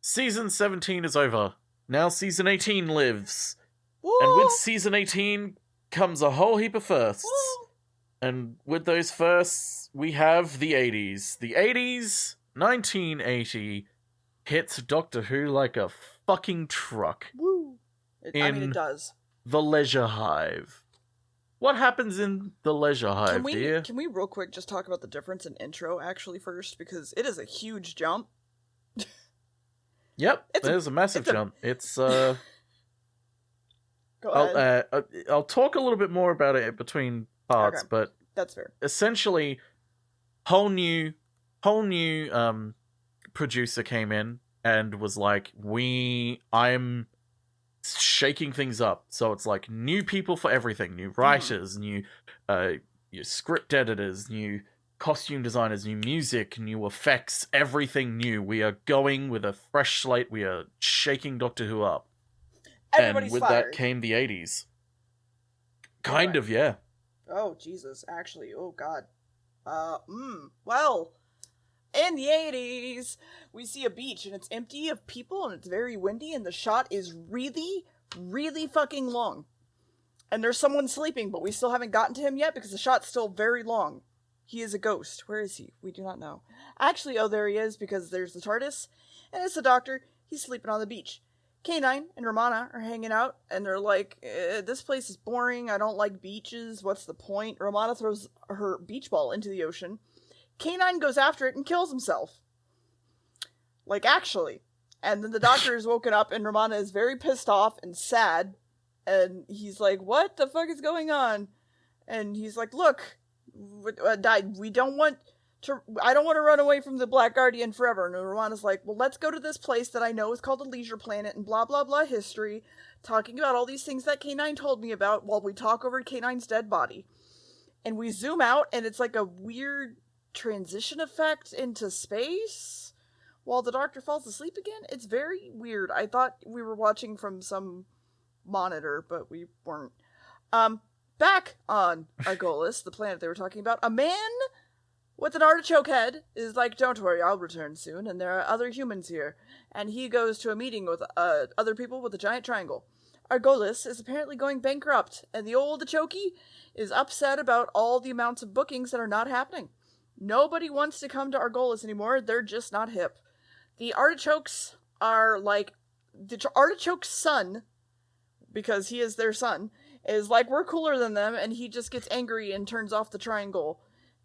Season 17 is over. Now Season 18 lives. Woo! And with Season 18 comes a whole heap of firsts. Woo! And with those firsts, we have the 80s. The 80s, 1980, hits Doctor Who like a fucking truck. Woo! It does. The Leisure Hive. What happens in the Leisure Hive, dear? Can we real quick just talk about the difference in intro, actually, first? Because it is a huge jump. Yep, there's a massive jump. It's, Go ahead. I'll talk a little bit more about it between parts, Okay. but That's fair. essentially, whole new producer came in and was like, I'm shaking things up. So it's like new people for everything, new writers, new script editors, new costume designers, new music, new effects, everything new. We are going with a fresh slate. We are shaking Doctor Who up. Everybody's and with fired. that came the 80s. Kind of, yeah. Oh, Jesus, actually, oh god. Well, in the 80s, we see a beach, and it's empty of people, and it's very windy, and the shot is really, really fucking long. And there's someone sleeping, but we still haven't gotten to him yet, because the shot's still very long. He is a ghost. Where is he? We do not know. Actually, oh, there he is, because there's the TARDIS, and it's the Doctor. He's sleeping on the beach. K9 and Romana are hanging out, and they're like, this place is boring, I don't like beaches, what's the point? Romana throws her beach ball into the ocean. K9 goes after it and kills himself. Like, actually. And then the Doctor is woken up, and Romana is very pissed off and sad, and he's like, what the fuck is going on? And he's like, look, I don't want to run away from the Black Guardian forever. And Romana's like, well, let's go to this place that I know is called the Leisure Planet and blah, blah, blah history, talking about all these things that K9 told me about while we talk over K9's dead body. And we zoom out, and it's like a weird transition effect into space while the Doctor falls asleep again. It's very weird. I thought we were watching from some monitor, but we weren't. Back on Argolis, the planet they were talking about, a man with an artichoke head is like, don't worry, I'll return soon, and there are other humans here. And he goes to a meeting with other people with a giant triangle. Argolis is apparently going bankrupt, and the old Artichoke is upset about all the amounts of bookings that are not happening. Nobody wants to come to Argolis anymore, they're just not hip. The artichokes are like, the artichoke's son, because he is their son, is like, we're cooler than them, and he just gets angry and turns off the triangle.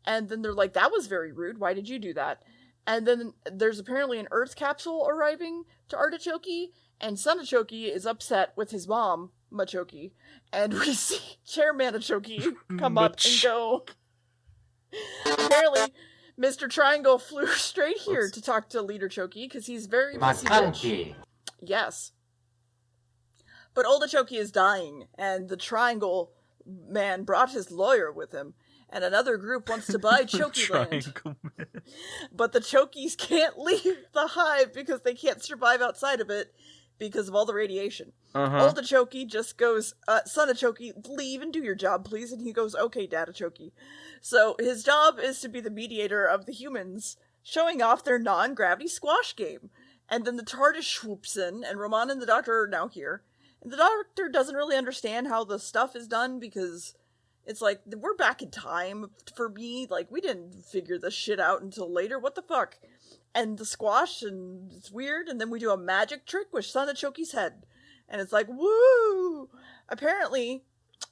And then they're like, that was very rude, why did you do that? And then there's apparently an Earth capsule arriving to Artichoke, and Son Artichoke is upset with his mom, Machoke, and we see Chairman Artichoke come up and go. Apparently, Mr. Triangle flew straight here to talk to Leader Choki, because he's very messy. Yes. But old Choki is dying, and the Triangle man brought his lawyer with him, and another group wants to buy Choki land. But the Chokies can't leave the hive because they can't survive outside of it because of all the radiation. Old Choki just goes, Son Choki, leave and do your job, please. And he goes, okay, Dad Choki. So his job is to be the mediator of the humans, showing off their non-gravity squash game. And then the TARDIS swoops in, and Romana and the Doctor are now here. And the Doctor doesn't really understand how the stuff is done because it's like, we're back in time for me. Like, we didn't figure this shit out until later. What the fuck? And the squash, and it's weird. And then we do a magic trick with Son Choki's head. And it's like, woo! Apparently,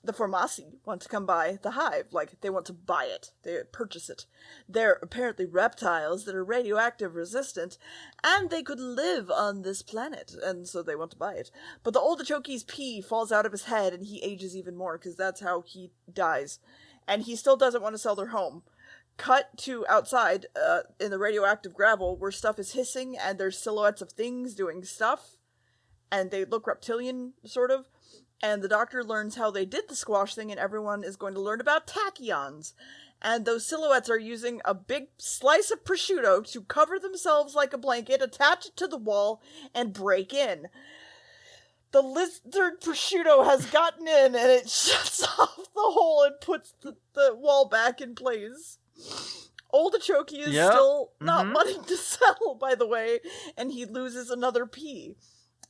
the Formasi want to come buy the hive. Like, they want to buy it. They purchase it. They're apparently reptiles that are radioactive resistant, and they could live on this planet, and so they want to buy it. But the old Choki's pee falls out of his head, and he ages even more, because that's how he dies. And he still doesn't want to sell their home. Cut to outside, in the radioactive gravel, where stuff is hissing, and there's silhouettes of things doing stuff, and they look reptilian, sort of. And the Doctor learns how they did the squash thing, and everyone is going to learn about tachyons. And those silhouettes are using a big slice of prosciutto to cover themselves like a blanket, attach it to the wall, and break in. The lizard prosciutto has gotten in, and it shuts off the hole and puts the wall back in place. Oldachokey is Yep. still not Mhm. wanting to settle, by the way, and he loses another P.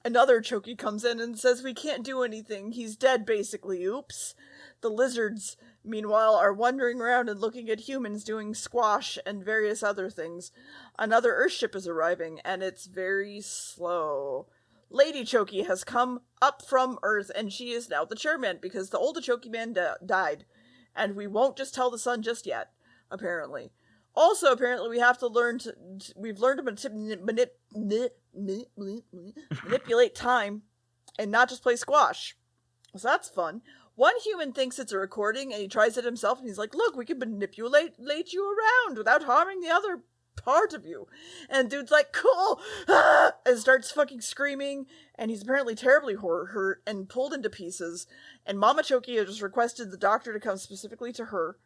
Another Chokey comes in and says we can't do anything. He's dead, basically. Oops. The lizards, meanwhile, are wandering around and looking at humans doing squash and various other things. Another Earthship is arriving, and it's very slow. Lady Chokey has come up from Earth, and she is now the chairman, because the old Chokey man died. And we won't just tell the sun just yet, apparently. Also, apparently, we have to learn to... We've learned to manipulate time and not just play squash. So that's fun. One human thinks it's a recording, and he tries it himself, and he's like, look, we can manipulate you around without harming the other part of you. And dude's like, cool! Ah! And starts fucking screaming, and he's apparently terribly hurt and pulled into pieces. And Mama Chokey has just requested the doctor to come specifically to her.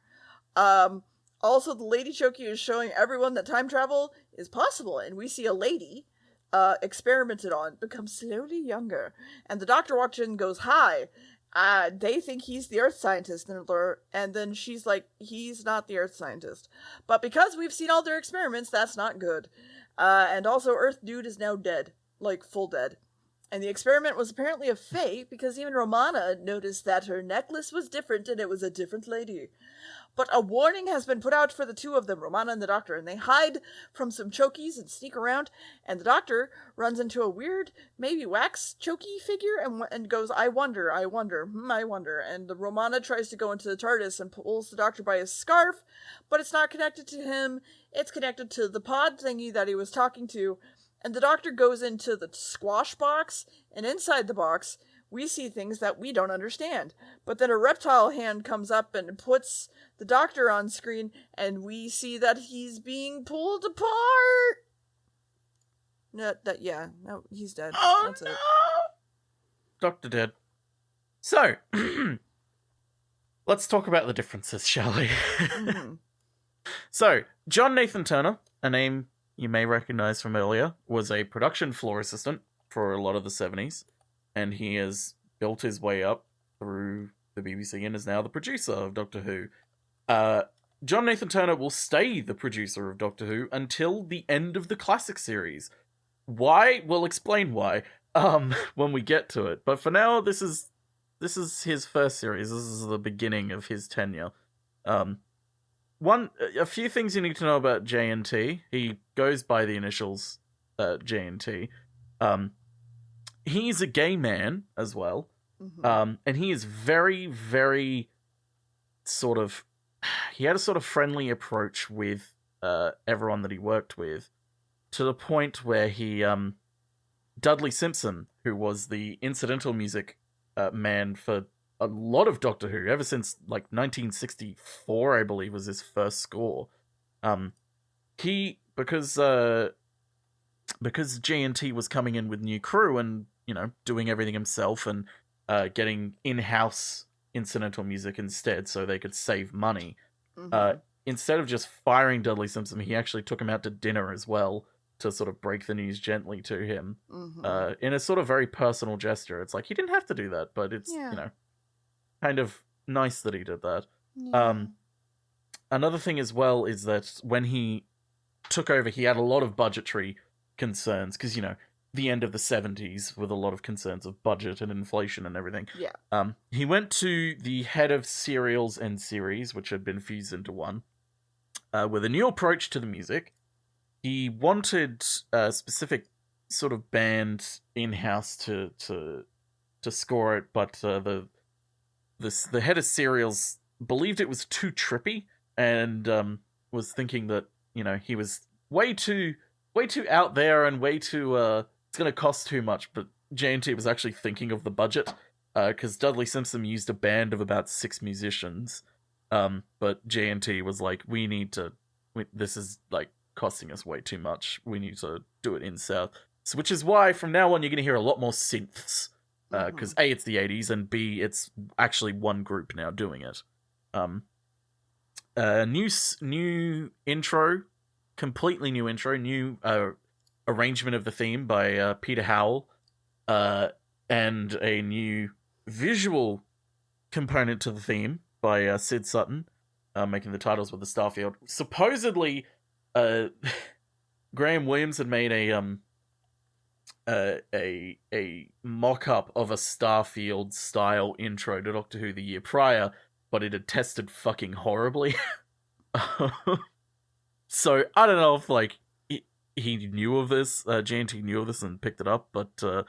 Also, the Lady Chokey is showing everyone that time travel is possible, and we see a lady experimented on become slowly younger. And the doctor walks in and goes, hi. They think he's the Earth scientist, and then she's like, he's not the Earth scientist. But because we've seen all their experiments, that's not good. And also, Earth dude is now dead. Like, full dead. And the experiment was apparently a fake, because even Romana noticed that her necklace was different, and it was a different lady. But a warning has been put out for the two of them, Romana and the doctor, and they hide from some chokies and sneak around, and the doctor runs into a weird, maybe wax chokey figure and goes, I wonder. And the Romana tries to go into the TARDIS and pulls the doctor by his scarf, but it's not connected to him. It's connected to the pod thingy that he was talking to, and the doctor goes into the squash box, and inside the box, we see things that we don't understand. But then a reptile hand comes up and puts the doctor on screen, and we see that he's being pulled apart. No, he's dead. Oh, That's no! it. Doctor dead. So, let's talk about the differences, shall we? Mm-hmm. So, John Nathan Turner, a name you may recognize from earlier, was a production floor assistant for a lot of the 70s, and he has built his way up through the BBC and is now the producer of Doctor Who. John Nathan Turner will stay the producer of Doctor Who until the end of the classic series. Why? We'll explain why when we get to it. But for now, this is his first series. This is the beginning of his tenure. A few things you need to know about JNT. He goes by the initials JNT. He's a gay man as well. Mm-hmm. And he is very, very sort of... He had a sort of friendly approach with everyone that he worked with, to the point where he... Dudley Simpson, who was the incidental music man for a lot of Doctor Who, ever since, like, 1964, I believe, was his first score. Because JNT was coming in with new crew and, doing everything himself and getting in-house incidental music instead so they could save money. Mm-hmm. Instead of just firing Dudley Simpson, he actually took him out to dinner as well to sort of break the news gently to him. Mm-hmm. In a sort of very personal gesture. It's like, he didn't have to do that, but it's, kind of nice that he did that. Yeah. Another thing as well is that when he took over, he had a lot of budgetary concerns, because, the end of the 70s with a lot of concerns of budget and inflation and everything. Yeah. He went to the head of serials and series, which had been fused into one, with a new approach to the music. He wanted a specific sort of band in-house to score it, but the head of serials believed it was too trippy, and was thinking that, he was way too out there and way too it's going to cost too much. But JNT was actually thinking of the budget, because Dudley Simpson used a band of about 6 musicians, but JNT was like, this is like costing us way too much, we need to do it in South. So, which is why from now on you're going to hear a lot more synths, because A, it's the 80s, and B, it's actually one group now doing it. New intro, completely new intro, new arrangement of the theme by Peter Howell, and a new visual component to the theme by Sid Sutton. making the titles with the Starfield. Supposedly, Graham Williams had made a mock-up of a Starfield style intro to Doctor Who the year prior, but it had tested fucking horribly. So I don't know if like he knew of this, JNT knew of this and picked it up, but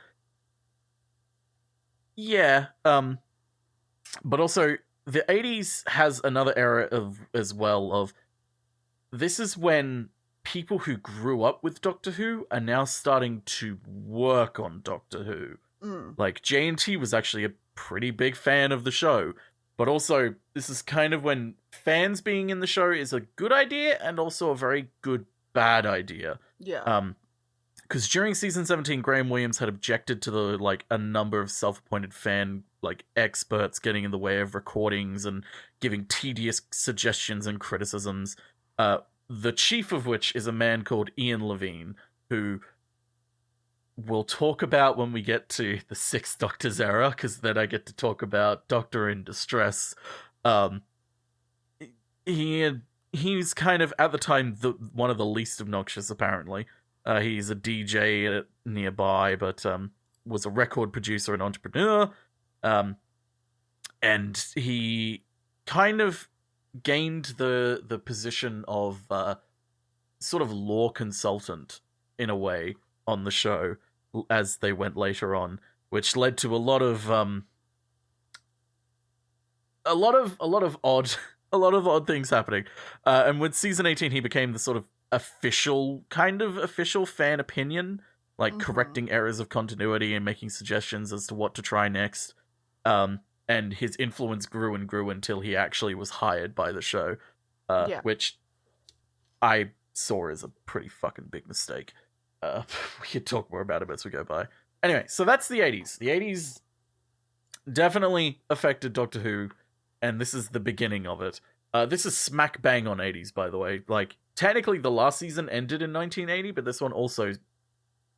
yeah. But also the 80s has another era as well of this is when people who grew up with Doctor Who are now starting to work on Doctor Who. Like, J&T was actually a pretty big fan of the show, but also, this is kind of when fans being in the show is a good idea, and also a very good bad idea. Yeah. Because during season 17, Graham Williams had objected to a number of self-appointed fan, experts getting in the way of recordings and giving tedious suggestions and criticisms. The chief of which is a man called Ian Levine, who we'll talk about when we get to the Sixth Doctor's era, because then I get to talk about Doctor in Distress. He's kind of, at the time, one of the least obnoxious, apparently. He's a DJ nearby, but was a record producer and entrepreneur. And he kind of gained the position of sort of law consultant in a way on the show as they went later on, which led to a lot of odd things happening. And with season 18, he became the sort of official fan opinion, correcting errors of continuity and making suggestions as to what to try next. And his influence grew and grew until he actually was hired by the show, which I saw as a pretty fucking big mistake. We could talk more about it as we go by. Anyway, so that's the 80s. The 80s definitely affected Doctor Who, and this is the beginning of it. This is smack bang on 80s, by the way. Technically the last season ended in 1980, but this one also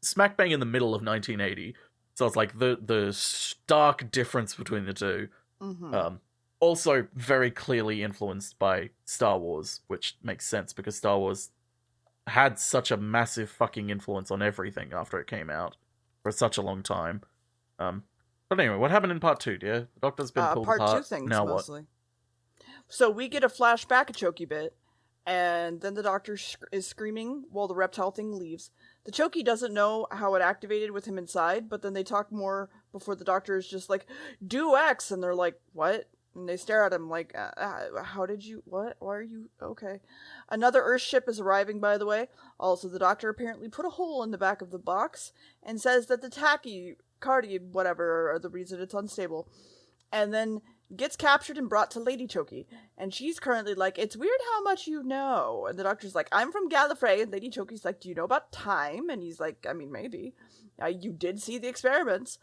smack bang in the middle of 1980. So it's the stark difference between the two. Mm-hmm. Also very clearly influenced by Star Wars, which makes sense because Star Wars had such a massive fucking influence on everything after it came out for such a long time. But anyway, what happened in part 2, dear? The Doctor's been pulled apart. Part 2 things, now mostly. What? So we get a flashback, a Choky bit, and then the Doctor is screaming while the reptile thing leaves. The Choky doesn't know how it activated with him inside, but then they talk more before the Doctor is just like, do X, and they're like, what? And they stare at him like, how did you, what? Why are you, okay. Another Earth ship is arriving, by the way. Also, the Doctor apparently put a hole in the back of the box and says that the tachycardia, whatever, are the reason it's unstable. And then gets captured and brought to Lady Choky. And she's currently like, it's weird how much you know. And the Doctor's like, I'm from Gallifrey. And Lady Choky's like, do you know about time? And he's like, I mean, maybe. You did see the experiments.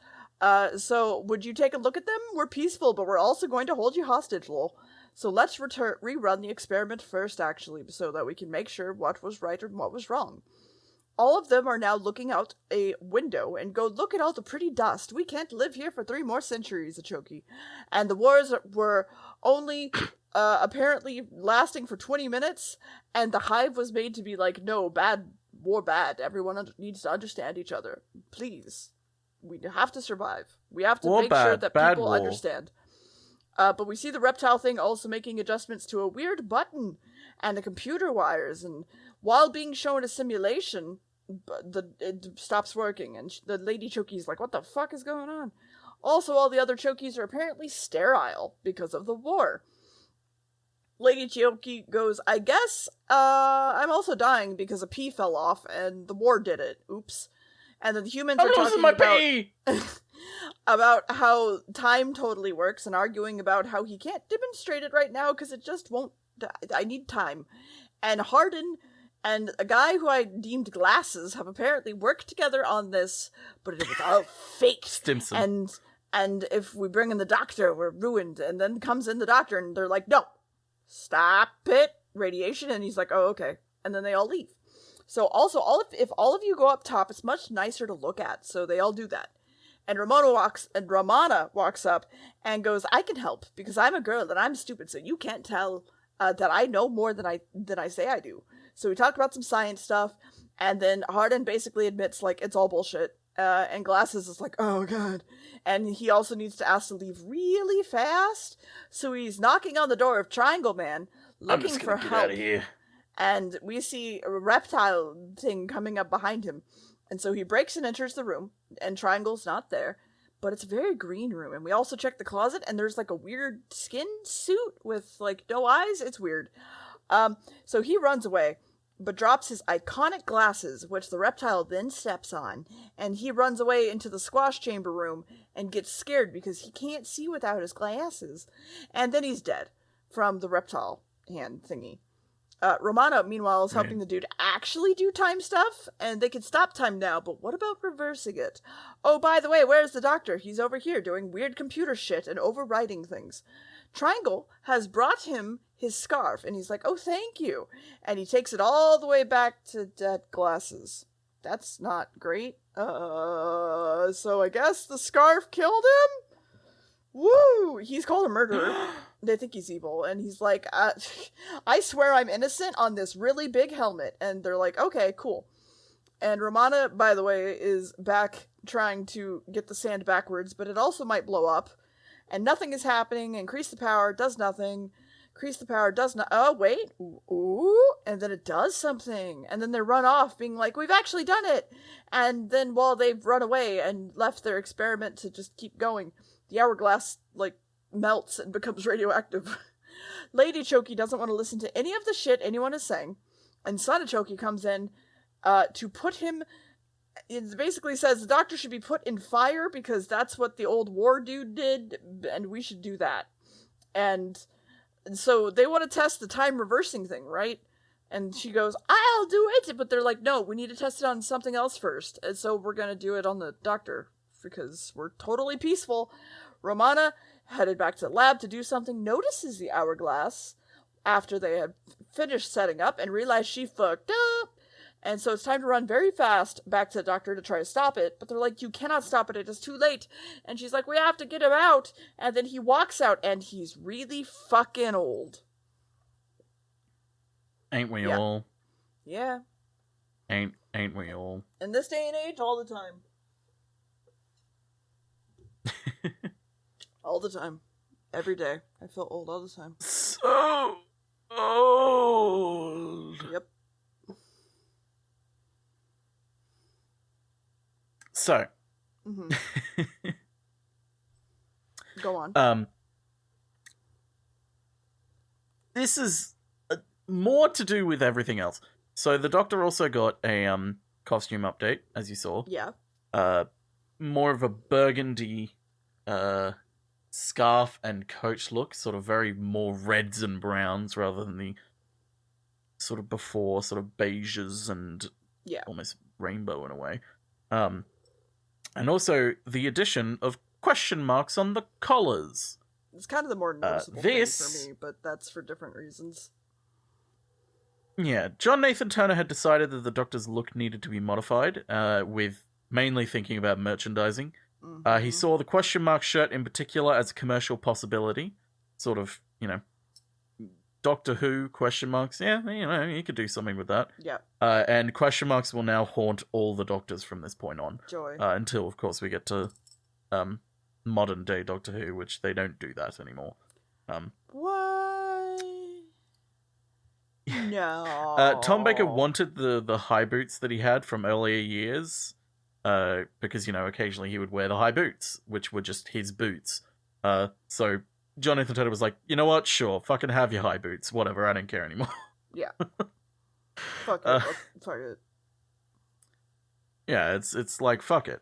So would you take a look at them? We're peaceful, but we're also going to hold you hostage, lol. So let's rerun the experiment first, actually, so that we can make sure what was right and what was wrong. All of them are now looking out a window and go, look at all the pretty dust. We can't live here for 3 more centuries, Choky. And the wars were only apparently lasting for 20 minutes, and the Hive was made to be like, no, war bad. Everyone needs to understand each other. Please. We have to survive. We have to make sure that people understand. But we see the reptile thing also making adjustments to a weird button and the computer wires, and while being shown a simulation, it stops working, and the Lady Choky's like, what the fuck is going on? Also, all the other Chokys are apparently sterile because of the war. Lady Choky goes, I guess, I'm also dying because a pea fell off, and the war did it. Oops. And then the humans are talking about how time totally works, and arguing about how he can't demonstrate it right now because it just won't. I need time. And Hardin and a guy who I deemed Glasses have apparently worked together on this, but it was all fake. Stimson. And if we bring in the Doctor, we're ruined. And then comes in the Doctor, and they're like, no, stop it, radiation. And he's like, oh, okay. And then they all leave. So also, if all of you go up top, it's much nicer to look at. So they all do that. And Ramona walks up and goes, I can help because I'm a girl and I'm stupid, so you can't tell. that I know more than I say I do. So we talk about some science stuff, and then Hardin basically admits like it's all bullshit. And Glasses is like, oh god. And he also needs to ask to leave really fast. So he's knocking on the door of Triangle Man, looking for help. Out of here. And we see a reptile thing coming up behind him. And so he breaks and enters the room, and Triangle's not there. But it's a very green room. And we also check the closet, and there's like a weird skin suit with like no eyes. It's weird. So he runs away, but drops his iconic glasses, which the reptile then steps on. And he runs away into the squash chamber room and gets scared because he can't see without his glasses. And then he's dead from the reptile hand thingy. Romana, meanwhile, is helping the dude actually do time stuff, and they can stop time now, but what about reversing it? Oh, by the way, where's the doctor? He's over here doing weird computer shit and overwriting things. Triangle has brought him his scarf, and he's like, oh, thank you. And he takes it all the way back to Dead Glasses. That's not great. So I guess the scarf killed him? Woo! He's called a murderer. They think he's evil, and he's like, I swear I'm innocent on this really big helmet. And they're like, okay, cool. And Romana, by the way, is back trying to get the sand backwards, but it also might blow up. And nothing is happening. Increase the power, does nothing. Increase the power, does not. Oh, wait. Ooh. And then it does something. And then they run off, being like, we've actually done it. And then while they've run away and left their experiment to just keep going, the hourglass, like, melts and becomes radioactive. Lady Choki doesn't want to listen to any of the shit anyone is saying, and Sonichoki comes in to put him. It basically says the doctor should be put in fire because that's what the old war dude did, and we should do that. And so they want to test the time reversing thing, right? And she goes, I'll do it, but they're like, no, we need to test it on something else first, and so we're gonna do it on the doctor because we're totally peaceful. Romana, headed back to the lab to do something, notices the hourglass after they have finished setting up and realized she fucked up. And so it's time to run very fast back to the doctor to try to stop it. But they're like, you cannot stop it. It is too late. And she's like, we have to get him out. And then he walks out and he's really fucking old. Ain't we all? Yeah. Ain't we all? In this day and age, all the time. All the time. Every day. I feel old all the time. So old. Yep. So. Mm-hmm. Go on. This is more to do with everything else. So the doctor also got a costume update, as you saw. Yeah. More of a burgundy scarf and coach look, sort of very more reds and browns rather than the sort of before sort of beiges and almost rainbow in a way. And also the addition of question marks on the collars. It's kind of the more noticeable thing for me, but that's for different reasons. Yeah, John Nathan Turner had decided that the Doctor's look needed to be modified, with mainly thinking about merchandising. Mm-hmm. He saw the question mark shirt in particular as a commercial possibility. Sort of, Doctor Who, question marks. Yeah, you could do something with that. Yeah. And question marks will now haunt all the Doctors from this point on. Joy. Until, of course, we get to modern day Doctor Who, which they don't do that anymore. Why? No. Tom Baker wanted the high boots that he had from earlier years, because, occasionally he would wear the high boots, which were just his boots. So John Nathan Turner was like, you know what? Sure, fucking have your high boots. Whatever, I don't care anymore. Yeah. Fuck it. Fuck it. Yeah, it's like, fuck it.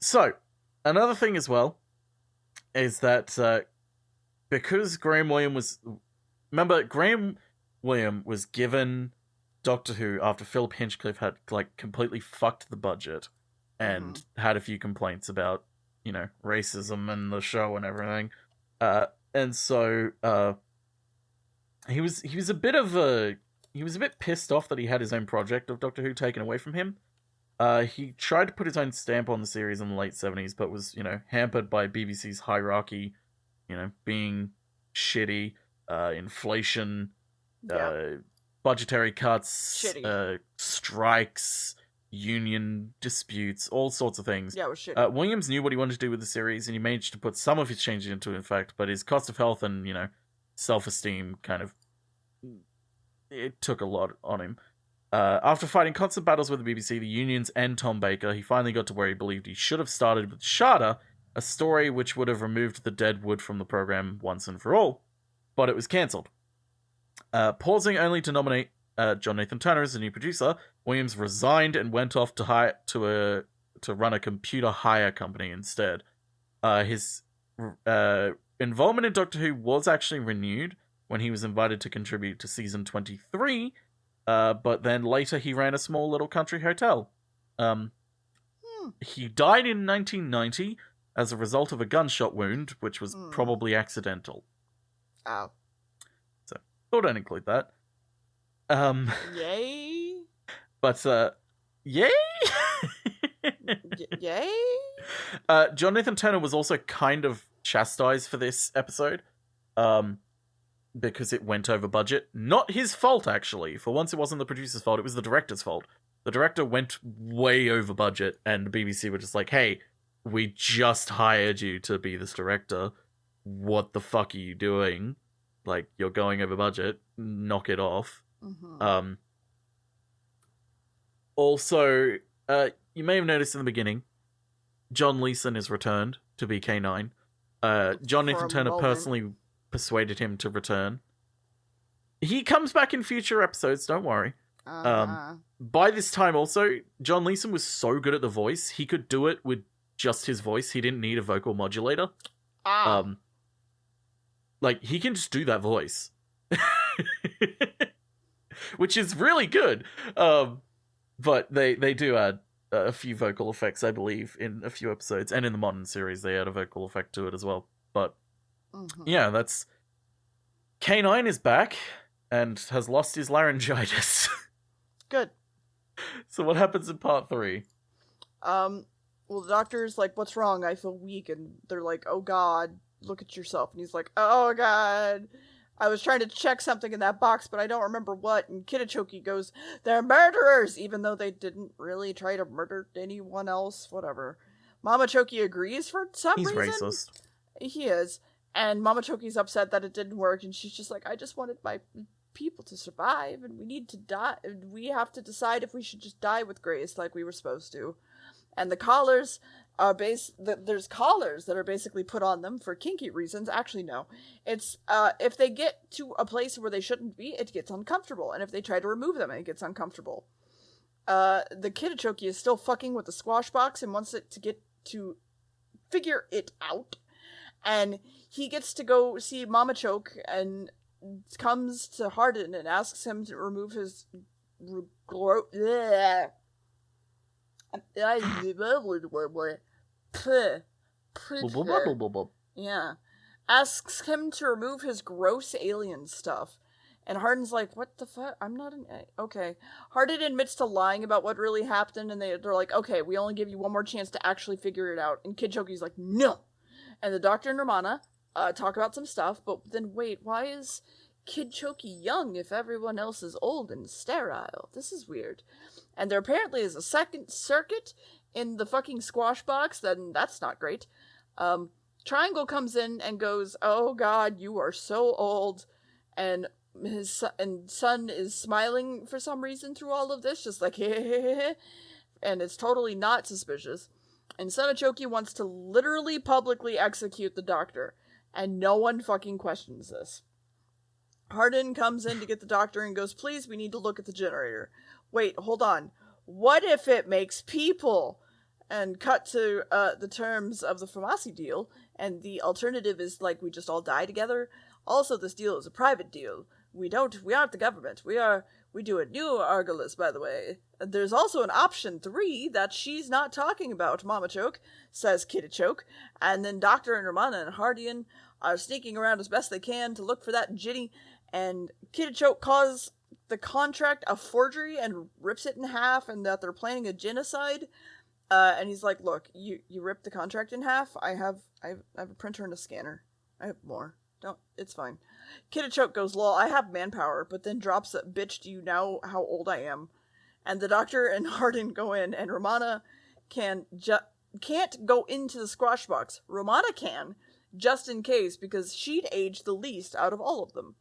So, another thing as well is that because Graham William was... Remember, Graham William was given Doctor Who after Philip Hinchcliffe had, completely fucked the budget and had a few complaints about, racism and the show and everything. And so, he was a bit pissed off that he had his own project of Doctor Who taken away from him. He tried to put his own stamp on the series in the late 70s, but was, hampered by BBC's hierarchy, being shitty. Inflation, Yeah. budgetary cuts, Shitty. strikes, union disputes, all sorts of things. Yeah, it was shitty. Williams knew what he wanted to do with the series, and he managed to put some of his changes into effect, but his cost of health and, self-esteem kind of... It took a lot on him. After fighting constant battles with the BBC, the unions, and Tom Baker, he finally got to where he believed he should have started with Sharda, a story which would have removed the dead wood from the program once and for all. But it was cancelled. Pausing only to nominate John Nathan Turner as the new producer, Williams resigned and went off to run a computer hire company instead. His involvement in Doctor Who was actually renewed when he was invited to contribute to season 23, but then later he ran a small little country hotel. He died in 1990 as a result of a gunshot wound, which was probably accidental. Ow. So, thought I'd include that. Yay? But, yay? Yay? John Nathan Turner was also kind of chastised for this episode, because it went over budget. Not his fault, actually. For once, it wasn't the producer's fault, it was the director's fault. The director went way over budget, and the BBC were just like, hey, we just hired you to be this director. What the fuck are you doing? Like, you're going over budget. Knock it off. Mm-hmm. Also, you may have noticed in the beginning, John Leeson is returned to be K9. John Nathan Turner personally persuaded him to return. He comes back in future episodes, don't worry. By this time also, John Leeson was so good at the voice, he could do it with just his voice. He didn't need a vocal modulator. Like, he can just do that voice. Which is really good. But they do add a few vocal effects, I believe, in a few episodes. And in the modern series, they add a vocal effect to it as well. But, yeah, that's... K9 is back and has lost his laryngitis. Good. So what happens in part 3? Well, the doctor's like, what's wrong? I feel weak. And they're like, oh God, look at yourself. And he's like, oh God, I was trying to check something in that box, but I don't remember what. And Kitachoki goes, they're murderers, even though they didn't really try to murder anyone else, whatever. Mama Choki agrees for some reason. He's racist. He is. And Mama Choki's upset that it didn't work, and she's just like, I just wanted my people to survive, and we need to die. We have to decide if we should just die with grace like we were supposed to. And the collars are there's collars that are basically put on them for kinky reasons. Actually, no. It's, if they get to a place where they shouldn't be, it gets uncomfortable. And if they try to remove them, it gets uncomfortable. The Kitachoki is still fucking with the squash box and wants it to get to figure it out. And he gets to go see Mama Choke and comes to Hardin and asks him to remove his yeah. Asks him to remove his gross alien stuff. And Hardin's like, what the fuck? I'm not an... Okay. Hardin admits to lying about what really happened, and they're like, okay, we only give you one more chance to actually figure it out. And Kid Choki's like, no! And the Doctor and Romana talk about some stuff, but then wait, why is Kid Choki young if everyone else is old and sterile? This is weird. And there apparently is a second circuit in the fucking squash box, then that's not great. Triangle comes in and goes, oh God, you are so old. And his son is smiling for some reason through all of this, just like, and it's totally not suspicious. And Choki wants to literally publicly execute the Doctor, and no one fucking questions this. Hardin comes in to get the Doctor and goes, please, we need to look at the generator. Wait, hold on. What if it makes people? And cut to the terms of the Famasi deal, and the alternative is, like, we just all die together. Also, this deal is a private deal. We aren't the government. We do a new Argolis, by the way. There's also an option 3 that she's not talking about, Mama Choke, says Kitachoke. And then Doctor and Romana and Hardian are sneaking around as best they can to look for that Ginny. And Kitachoke calls the contract a forgery and rips it in half, and that they're planning a genocide. And he's like, look, you ripped the contract in half? I have a printer and a scanner. I have more. Don't. It's fine. Kiddichoke goes, lol, I have manpower, but then drops a, bitch, do you know how old I am? And the doctor and Hardin go in, and Romana can't go into the squash box. Romana can, just in case, because she'd aged the least out of all of them.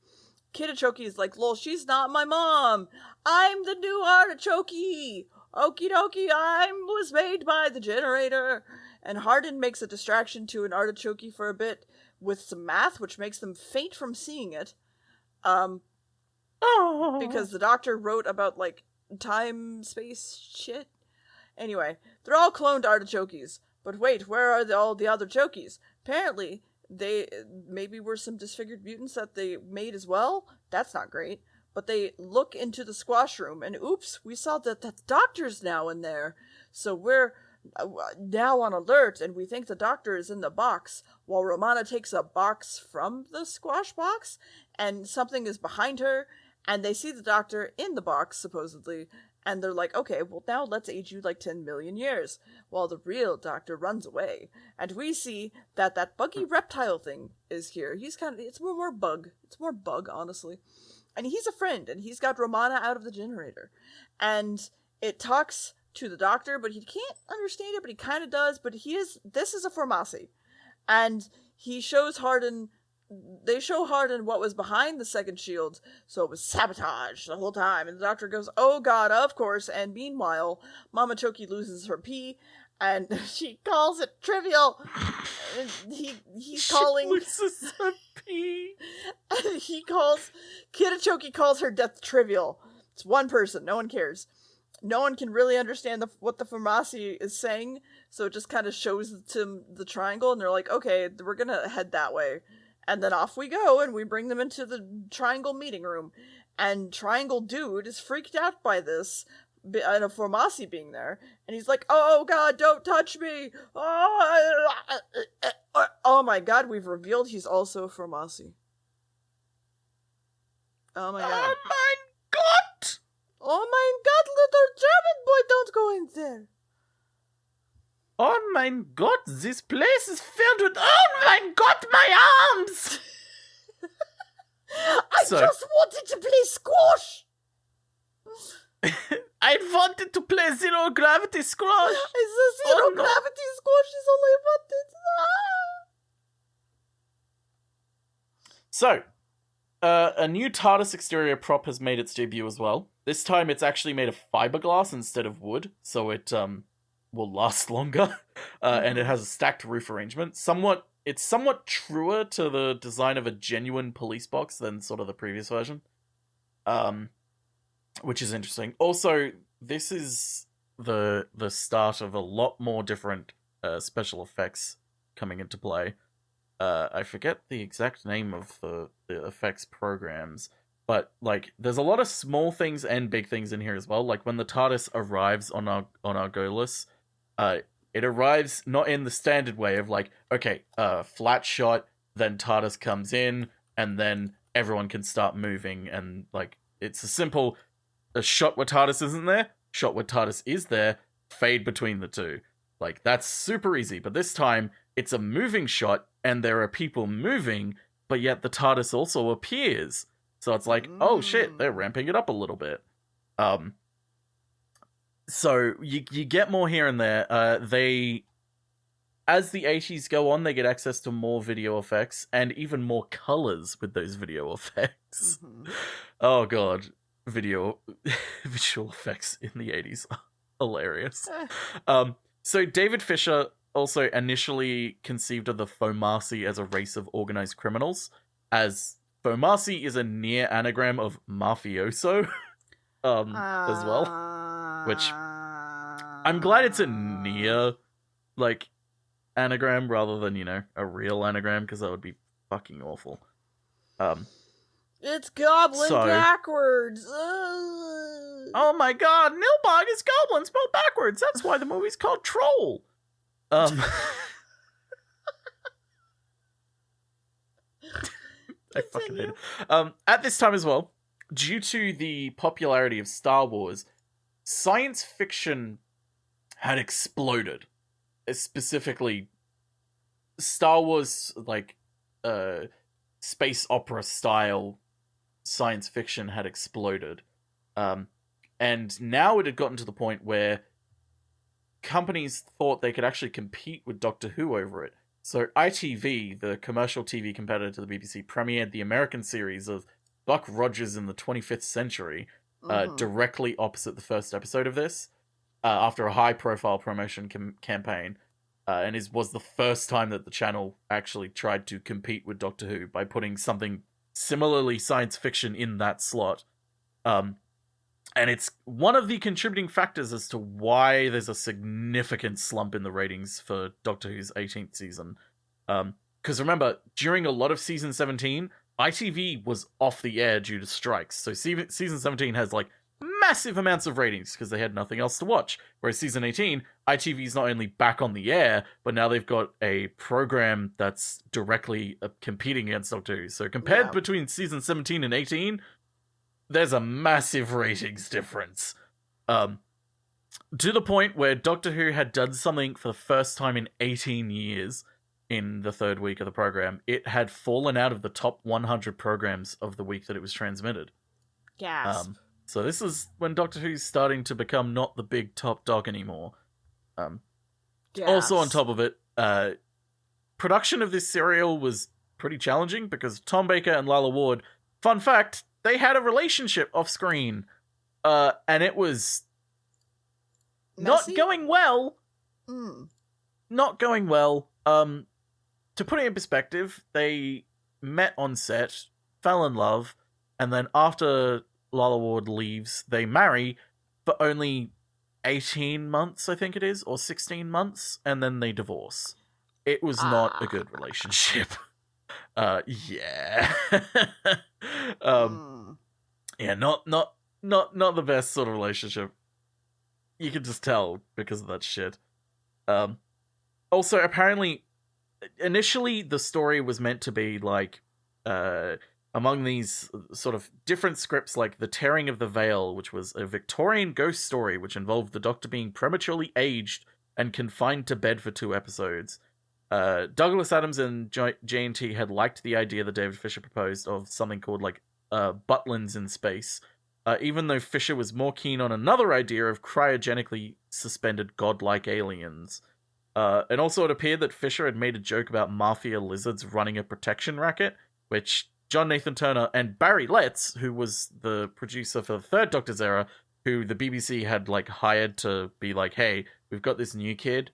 Kiddichoke is like, lol, she's not my mom. I'm the new Artichoke. Okie dokie, I was made by the generator. And Hardin makes a distraction to an Artichoke for a bit with some math, which makes them faint from seeing it. Because the doctor wrote about, like, time, space, shit. Anyway, they're all cloned Artichokes. But wait, where are all the other Chokies? Apparently, they maybe were some disfigured mutants that they made as well. That's not great. But they look into the squash room, and oops, we saw that the doctor's now in there. So we're now on alert, and we think the doctor is in the box, while Romana takes a box from the squash box, and something is behind her, and they see the doctor in the box, supposedly, and they're like, okay, well now let's age you like 10 million years, while the real doctor runs away. And we see that buggy reptile thing is here. He's it's more bug, honestly. And he's a friend, and he's got Romana out of the generator. And it talks to the doctor, but he can't understand it, but he kind of does. But this is a Formasi. And he shows Hardin, they show Hardin what was behind the second shield. So it was sabotage the whole time. And the doctor goes, oh god, of course. And meanwhile, Mama Choki loses her pee, and she calls it trivial. And he's calling. She loses her pee. And Kiddichoke calls her death trivial. It's one person. No one cares. No one can really understand what the Formasi is saying, so it just kind of shows to the triangle, and they're like, okay, we're gonna head that way. And then off we go, and we bring them into the triangle meeting room. And Triangle Dude is freaked out by this, and a Formasi being there, and he's like, oh god, don't touch me! Oh my god, we've revealed he's also a Formasi. Oh my god. Oh my god! Oh my god, little German boy, don't go in there! Oh my god, this place is filled with... Oh my god, my arms! I just wanted to play squash! I wanted to play zero gravity squash! It's a zero gravity squash is all I wanted! So, a new TARDIS exterior prop has made its debut as well. This time it's actually made of fiberglass instead of wood, so it will last longer. And it has a stacked roof arrangement. It's somewhat truer to the design of a genuine police box than sort of the previous version. Which is interesting. Also, this is the start of a lot more different special effects coming into play. I forget the exact name of the effects programs, but like there's a lot of small things and big things in here as well. Like when the TARDIS arrives on Argolis, it arrives not in the standard way of like, okay, flat shot, then TARDIS comes in, and then everyone can start moving, and like it's a simple shot where TARDIS isn't there, shot where TARDIS is there, fade between the two. Like that's super easy, but this time it's a moving shot, and there are people moving, but yet the TARDIS also appears. So it's like, oh shit, they're ramping it up a little bit. So you get more here and there. As the 80s go on, they get access to more video effects and even more colors with those video effects. Mm-hmm. Oh god, visual effects in the 80s are hilarious. So David Fisher also initially conceived of the Fomasi as a race of organized criminals, as Fomasi is a near anagram of mafioso, as well. Which, I'm glad it's a near, like, anagram rather than, you know, a real anagram, because that would be fucking awful. It's goblin backwards! Ugh. Oh my god, Nilbog is goblin spelled backwards! That's why the movie's called Troll! I fucking hate it. At this time as well, due to the popularity of Star Wars, science fiction had exploded. Specifically, Star Wars, like, space opera style science fiction had exploded. And now it had gotten to the point where companies thought they could actually compete with Doctor Who over it. So ITV, the commercial TV competitor to the BBC, premiered the American series of Buck Rogers in the 25th Century, directly opposite the first episode of this, after a high-profile promotion campaign, and was the first time that the channel actually tried to compete with Doctor Who by putting something similarly science fiction in that slot. And it's one of the contributing factors as to why there's a significant slump in the ratings for Doctor Who's 18th season. Because remember, during a lot of season 17, ITV was off the air due to strikes. So season 17 has like massive amounts of ratings because they had nothing else to watch. Whereas season 18, ITV's not only back on the air, but now they've got a program that's directly competing against Doctor Who. So compared between season 17 and 18, there's a massive ratings difference. To the point where Doctor Who had done something for the first time in 18 years in the third week of the program. It had fallen out of the top 100 programs of the week that it was transmitted. Gasp. So this is when Doctor Who's starting to become not the big top dog anymore. Also on top of it, production of this serial was pretty challenging because Tom Baker and Lalla Ward, fun fact, they had a relationship off screen, and it was not going well. Not going well. To put it in perspective, they met on set, fell in love, and then after Lalla Ward leaves, they marry for only 18 months, I think it is, or 16 months, and then they divorce. It was not a good relationship. Yeah. Yeah, not the best sort of relationship. You can just tell because of that shit. Also, apparently, initially the story was meant to be like, among these sort of different scripts, like The Tearing of the Veil, which was a Victorian ghost story which involved the Doctor being prematurely aged and confined to bed for 2 episodes. Douglas Adams and J&T had liked the idea that David Fisher proposed of something called like Butlins in space, even though Fisher was more keen on another idea of cryogenically suspended godlike aliens. And also it appeared that Fisher had made a joke about mafia lizards running a protection racket, which John Nathan Turner and Barry Letts, who was the producer for the third Doctor's era, who the BBC had like hired to be like, hey, we've got this new kid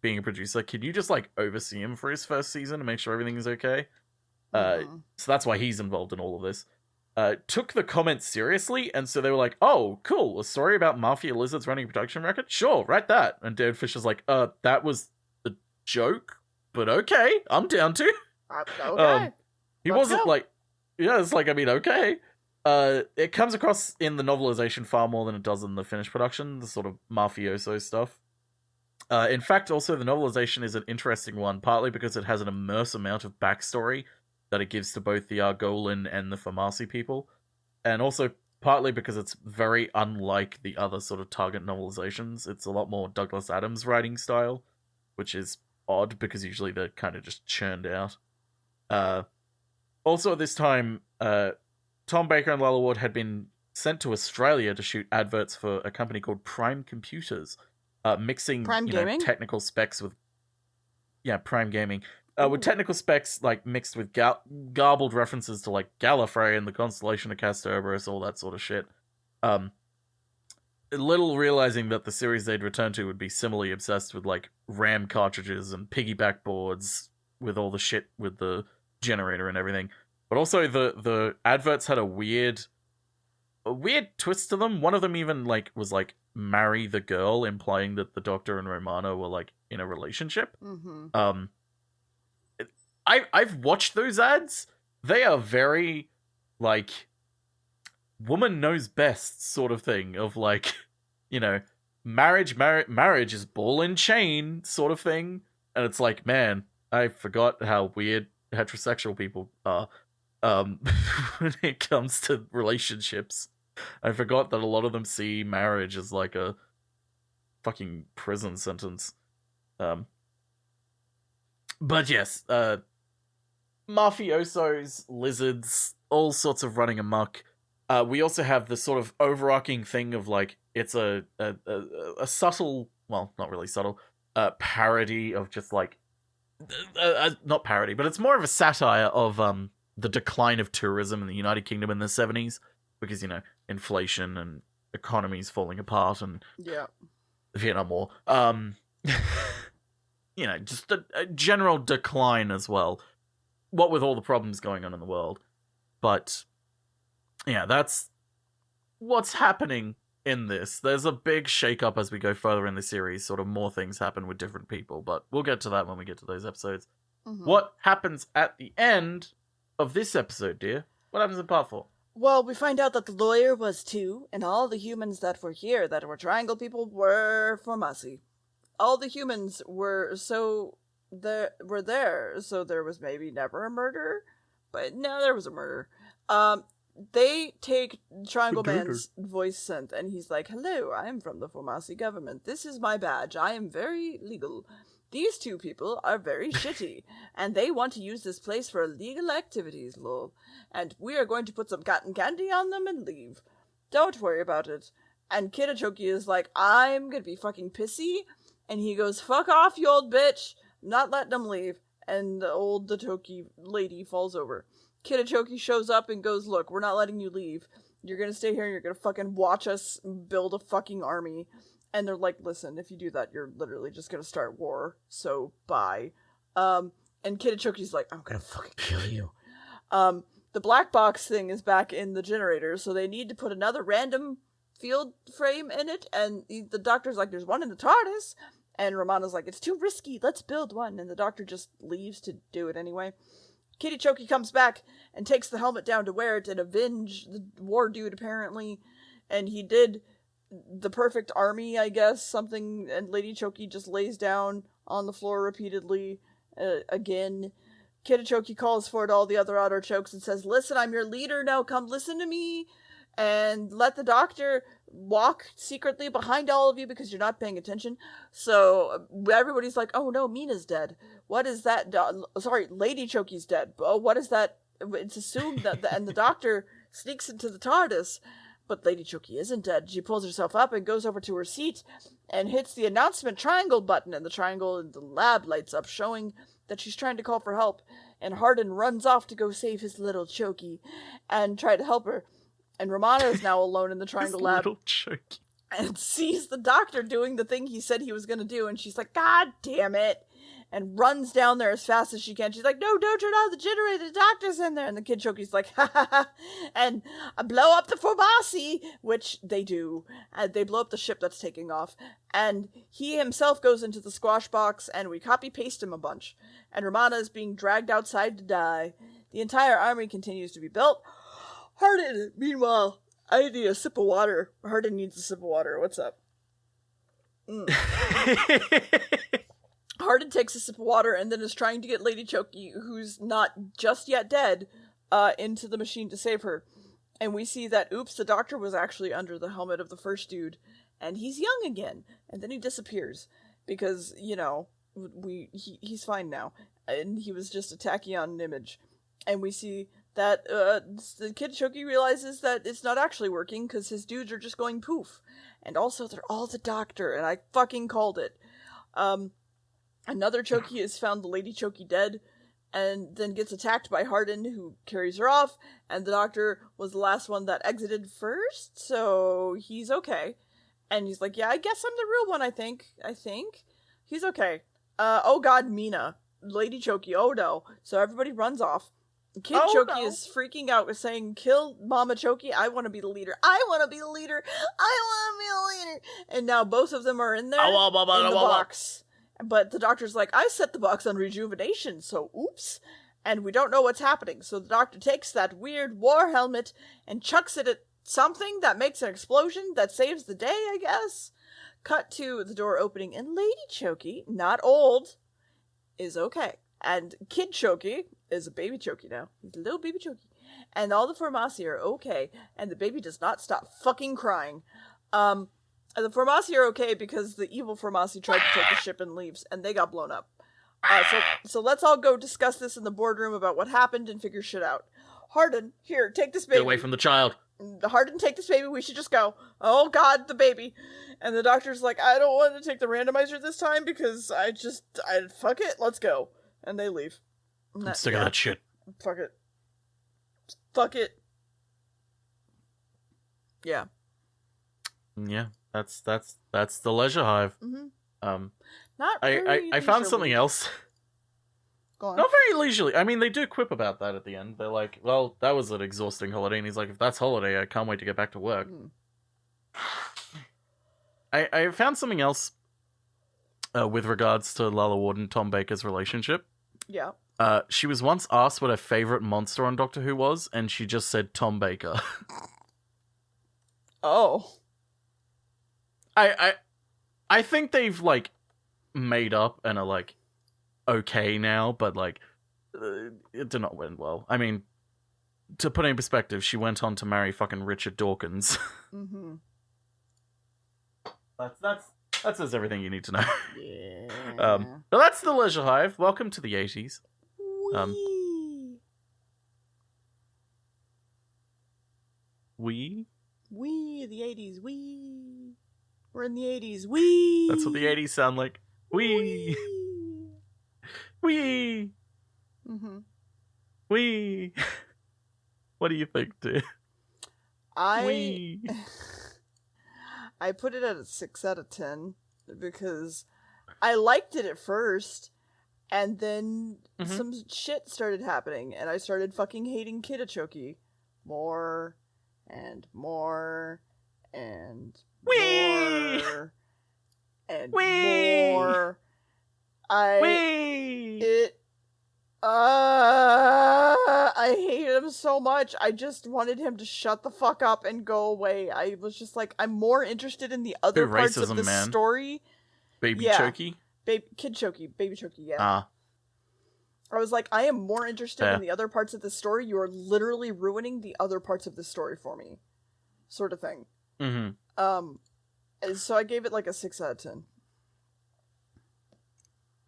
being a producer, can you just like oversee him for his first season and make sure everything is okay? So that's why he's involved in all of this. Took the comments seriously, and so they were like, oh, cool, a story about mafia lizards running a production record? Sure, write that. And David Fisher's like, that was a joke, but okay, I'm down to. Okay. He wasn't like, yeah, it's like, I mean, okay. It comes across in the novelization far more than it does in the finished production, the sort of mafioso stuff. In fact, also, the novelization is an interesting one, partly because it has an immense amount of backstory that it gives to both the Argolan and the Famasi people, and also partly because it's very unlike the other sort of Target novelizations. It's a lot more Douglas Adams writing style, which is odd because usually they're kind of just churned out. Also at this time, Tom Baker and Lalla Ward had been sent to Australia to shoot adverts for a company called Prime Computers, mixing technical specs with Prime Gaming. With technical specs like mixed with garbled references to like Gallifrey and the constellation of Castor, all that sort of shit. Little realizing that the series they'd return to would be similarly obsessed with like RAM cartridges and piggyback boards with all the shit with the generator and everything. But also the adverts had a weird twist to them. One of them even like was like marry the girl, implying that the Doctor and Romana were like in a relationship. I've watched those ads. They are very like woman knows best sort of thing of like, marriage is ball and chain sort of thing. And it's like, man, I forgot how weird heterosexual people are when it comes to relationships. I forgot that a lot of them see marriage as like a fucking prison sentence. But yes, mafiosos, lizards, all sorts of running amok. We also have the sort of overarching thing of like it's a subtle, well, not really subtle, parody of just like not parody, but it's more of a satire of the decline of tourism in the United Kingdom in the 70s because inflation and economies falling apart and Yeah. Vietnam War. Just a general decline as well. What with all the problems going on in the world. But yeah, that's what's happening in this. There's a big shake-up as we go further in the series. Sort of more things happen with different people, but we'll get to that when we get to those episodes. Mm-hmm. What happens at the end of this episode, dear? What happens in part 4? Well, we find out that the lawyer was too, and all the humans that were here that were Triangle people were Formasi. All the humans were there, so there was maybe never a murder, but no, there was a murder. They take Triangle Man's voice synth, and he's like, "Hello, I am from the Formasi government. This is my badge. I am very legal. These two people are very shitty, and they want to use this place for illegal activities, lol. And we are going to put some cotton candy on them and leave. Don't worry about it." And Kitachoki is like, "I'm gonna be fucking pissy." And he goes, "Fuck off, you old bitch. I'm not letting them leave." And the old Datoki lady falls over. Kitachoki shows up and goes, "Look, we're not letting you leave. You're gonna stay here and you're gonna fucking watch us build a fucking army." And they're like, "Listen, if you do that, you're literally just gonna start war. So, bye." And Kitachoki's like, "I'm gonna fucking kill you." The black box thing is back in the generator, so they need to put another random field frame in it. And the doctor's like, "There's one in the TARDIS." And Romana's like, "It's too risky. Let's build one." And the doctor just leaves to do it anyway. Kitachoki comes back and takes the helmet down to wear it and avenge the war dude, apparently. And he did the perfect army, I guess, something. And Lady Choki just lays down on the floor repeatedly again. Kitachoki calls for all the other artichokes and says, "Listen, I'm your leader now. Come listen to me. And let the doctor walk secretly behind all of you because you're not paying attention." So everybody's like, "Oh no, Mina's dead. What is that? Sorry, Lady Choki's dead. Oh, what is that?" It's assumed that, and the doctor sneaks into the TARDIS, but Lady Choki isn't dead. She pulls herself up and goes over to her seat and hits the announcement triangle button, and the triangle in the lab lights up, showing that she's trying to call for help. And Hardin runs off to go save his little Choki and try to help her. And Romana is now alone in the Triangle Lab and sees the doctor doing the thing he said he was going to do. And she's like, "God damn it." And runs down there as fast as she can. She's like, "No, don't turn on the generator. The doctor's in there." And the Kitachoki's like, "Ha ha ha." And blow up the Formasi, which they do. And they blow up the ship that's taking off. And he himself goes into the squash box and we copy paste him a bunch. And Romana is being dragged outside to die. The entire army continues to be built. Hardin, meanwhile, I need a sip of water. Hardin needs a sip of water. What's up? Hardin takes a sip of water and then is trying to get Lady Choki, who's not just yet dead, into the machine to save her. And we see that, oops, the doctor was actually under the helmet of the first dude, and he's young again. And then he disappears because, he's fine now. And he was just a tachyon image. And we see that the Kitachoki realizes that it's not actually working because his dudes are just going poof. And also, they're all the doctor, and I fucking called it. Another Choki has found the Lady Choki dead, and then gets attacked by Hardin, who carries her off, and the doctor was the last one that exited first, so he's okay. And he's like, "Yeah, I guess I'm the real one, I think. He's okay. Oh god, Mina. Lady Choki, oh no." So everybody runs off. Kid Choki is freaking out, saying, "Kill Mama Choki. I want to be the leader. I want to be the leader. I want to be the leader." And now both of them are in there in the box. But the doctor's like, "I set the box on rejuvenation, so oops." And we don't know what's happening. So the doctor takes that weird war helmet and chucks it at something that makes an explosion that saves the day, I guess. Cut to the door opening, and Lady Choki, not old, is okay. And Kid Choki is a baby Choki now. He's a little baby Choki. And all the Formasi are okay. And the baby does not stop fucking crying. The Formasi are okay because the evil Formasi tried to take the ship and leaves. And they got blown up. So let's all go discuss this in the boardroom about what happened and figure shit out. Hardin, here, take this baby. Get away from the child. Hardin, take this baby. We should just go. Oh God, the baby. And the doctor's like, I don't want to take the randomizer this time because I fuck it. Let's go. And they leave. I'm sick of that shit. Fuck it. Fuck it. Yeah. Yeah, that's the Leisure Hive. Mm-hmm. Not very I found something else. Go on. Not very leisurely. I mean, they do quip about that at the end. They're like, well, that was an exhausting holiday. And he's like, if that's holiday, I can't wait to get back to work. I found something else with regards to Lalla Ward and Tom Baker's relationship. Yeah. She was once asked what her favorite monster on Doctor Who was, and she just said Tom Baker. Oh. I think they've, like, made up and are, like, okay now, but, like, it did not win well. I mean, to put it in perspective, she went on to marry fucking Richard Dawkins. Mm-hmm. That says everything you need to know. Yeah. But that's the Leisure Hive. Welcome to the 80s. We, the 80s, we. We're in the 80s, we. That's what the 80s sound like. We. Mm-hmm. We. What do you think, dude? I put it at a 6 out of 10 because I liked it at first, and then some shit started happening, and I started fucking hating Kitachoki more and more and more and more. I hate him so much. I just wanted him to shut the fuck up and go away. I was just like, I'm more interested in the other parts of the story. Baby Choki? Kid Choki. Baby Choki, yeah. I was like, I am more interested in the other parts of the story. You are literally ruining the other parts of the story for me. Sort of thing. So I gave it like a 6 out of 10.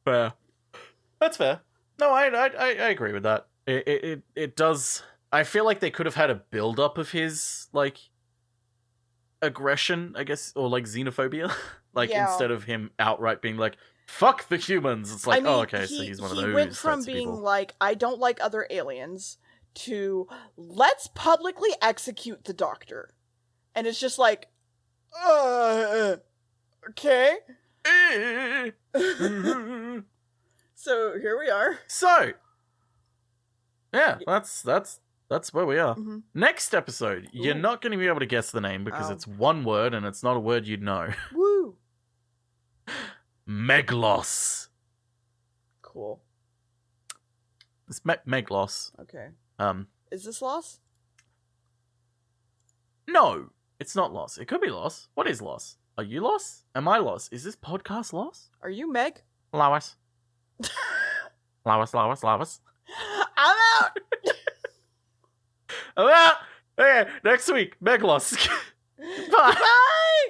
Fair. That's fair. No, I agree with that. It does. I feel like they could have had a build up of his like aggression, I guess, or like xenophobia, instead of him outright being like "fuck the humans." It's like, so he's one of those. He went from being people. like, "I don't like other aliens," to "let's publicly execute the Doctor," and it's just like, okay. So here we are. So, yeah, that's where we are. Mm-hmm. Next episode, you're not going to be able to guess the name because it's one word and it's not a word you'd know. Woo! Meglos. Cool. It's Meglos. Okay. Is this loss? No, it's not loss. It could be loss. What is loss? Are you loss? Am I loss? Is this podcast loss? Are you Meg? Lois. Lois. I'm out! I'm out! Okay, next week, Meglos. Bye! Bye!